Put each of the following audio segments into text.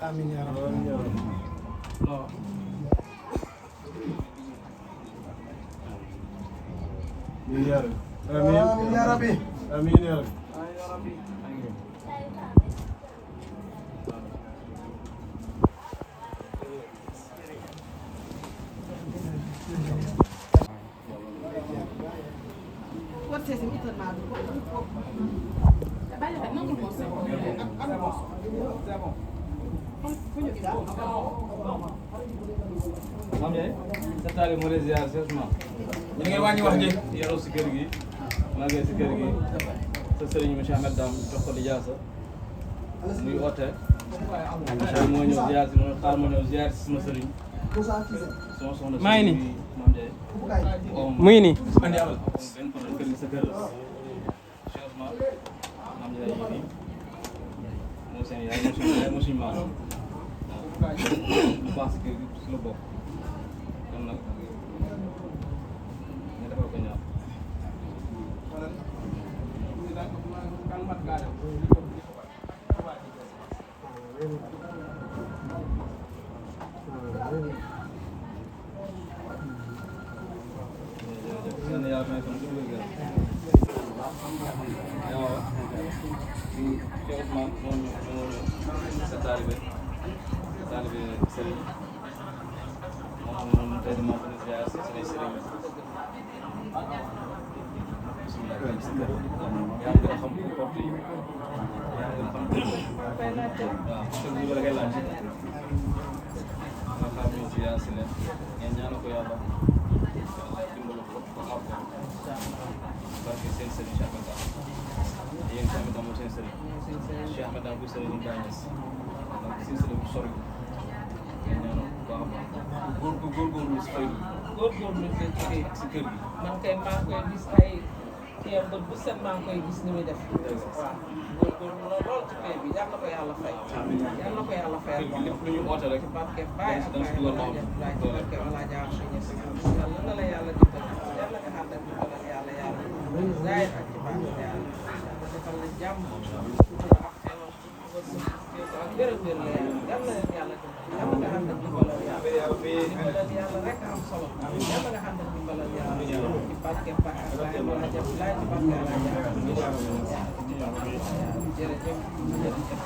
Amin ya Rabbi. Amin ya Rabbi. Amin ya Rabbi. Mam Ndiaye sa taali moo lay ziar sérieusement ñu ngeen wàññi wax ji yaroo si kër gi màggee si kër gi sa sëriñ monsieur Ahmed Dame jox ko lijaasa muy oote moo ñëw ziar si ma xaar ma ñëw ziar si sama sëriñ sama soxna maa ngi nii Mam Ndiaye mu ngi nii andi amal benn problème kër gi sa kër la sérieusement Mam Ndiaye yi nii moo seen yaay moo suñu maam lu baax si kër gi si la bokk kon nag ñu defal ko ñaar sa taalibe sëriñ moom tey maa ko ziar si samay sëriñ yaa ngi gën a xam porte yi yaa ngi gën a xam waaw te ñu la koy laaj nga xam ñu ziar si leen ngeen ñaanal ko yàlla dimbali ko xam ko barke seen sëriñ Cheikh Ahmed Dame yéen Cheikh Ahmed Dame seen sëriñ Cheikh Ahmed Dame bu sëriñ ñu bàyyi donc seen sëriñ bu sori ngeen ñaanal ko baax a baax góorgóorlu si fay góorgóorlu si kër gi man kay maa ngi koy gis ay kii am bu set maa ngi koy gis ni muy def waaw góorgóorlu la lool ci kër bi yal na ko yàlla fay yal na ko yàlla fay lépp lu ñu oote rek ci barke Baye ak Baye Laye ci barke wala jaar si ñes yàlla na la yàlla dimbali yàlla nga xam ne dimbalal yàlla zaay ak ci barke yàlla defal la jàmm ak wér la yàlla yal na leen yàlla dimbali yàlla nga xam ne dimbalal yàlla rek am solo yàlla nga xam ne dimbalal yàlla ci barke Baye ak Baye wala jaar laay ci barke wala jaar jërëjëf jërëjëf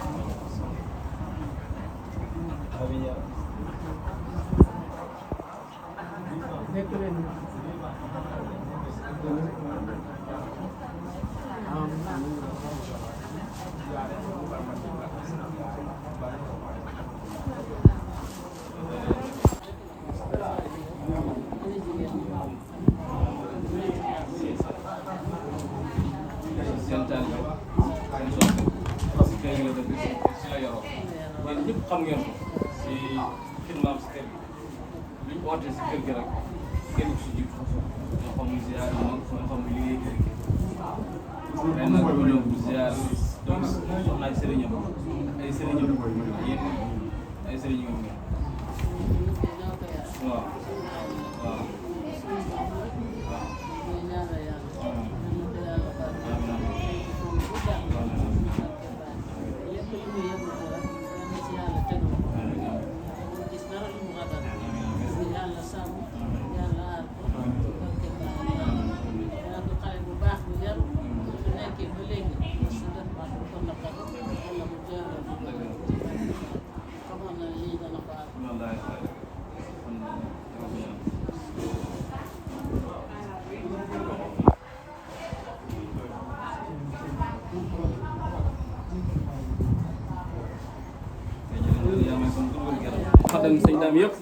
seen taal bi seen soppe parce que kër gi la dëkk si la yoroo yéen ñëpp xam ngeen ko si xidmaam si kër gi lu ñu oote si kër gi rek kenn ku si jiw ñoo xam muy ziar ñoo xam muy liggéey kër gi ren nag ñu ñëw ziar donc soxna ay sëriñam ay sëriñam yéen ay sëriñam ngeen waaw waaw xadam sëñ daam yëpp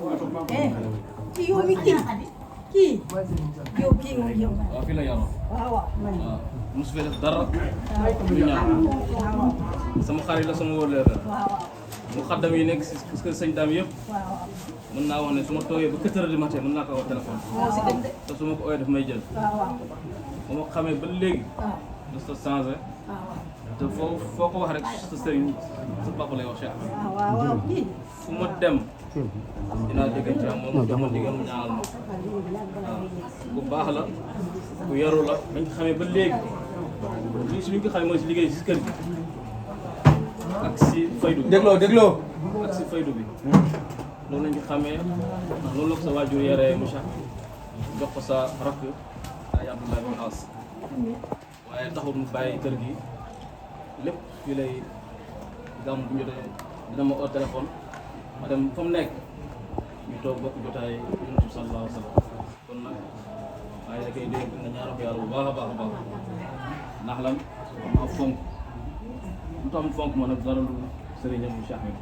kii yow mi kii yow kii moom yow. waaw fii la yaroo waaw waaw. waaw mosu fee def dara lu ñaaw sama xarit la sama wóor la mu xaddam yi nekk si kër sëñ daam yëpp mën naa wax ne su ma toogee ba 4 heures du matin mën naa ko wax téléphone te su ma ko ooyee daf may jël ba ma xamee ba léegi da sa changé te foo ko wax rek sa sëriñ sa papa lay wax Cheikh fu ma dem dinaa déggante ak moom jox ma ndigal mu ñaanal ma waaw ku baax la ku yaru la bañ ko xamee ba léegi lii si li ñu ko xamee mooy si liggéey si kër gi ak si faydu bi dégloo ak si faydu bi loolu lañ ko xamee ndax loolu la ko sa waajur yaree mu Cheikh jox ko sa rakk ay Abdoulaye bin As waaye taxul mu bàyyi kër gi lépp fii lay gàmm bu ñu jotee dina ma oo téléphone ma dem fa mu nekk ñu toog bokk jotaay Yonent bi sallallahu alayhi wa sallam kon nag waaye da koy dégg nga ñaanal ko yàlla bu baax a baax a baax ndax lan ma fonk lu tax mu fonk ma nag dara lu sëriñam bu Cheikh Ahmed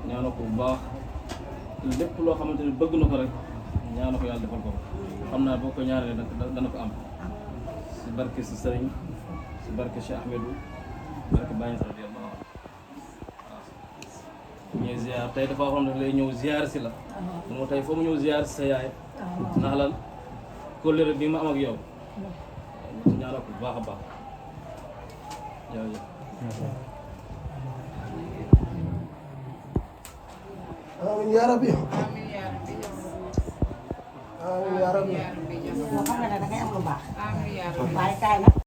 ñaanal ko bu baax lépp loo xamante ne bëgg na ko rek ñaanal ko yàlla defal ko xam naa boo ko ñaanalee dana ko am si barke si sëriñ si barke Cheikh Ahmedou barke Baye Niass radiyallahu anhu ñuy ziar tey dafa waxoon ne lay ñëw ziar si la moo tey foo mu ñëw ziar si sa yaay ndax lan kóllëre bi ma am ak yow ñu ñaanal ko bu baax a baax jërëjëf amiin yaa rabbi amiin yaa rabbi. amiin yaa rabbi moo xam ne da ngay am lu baax amiin yaa rabbi. waaye kaay nag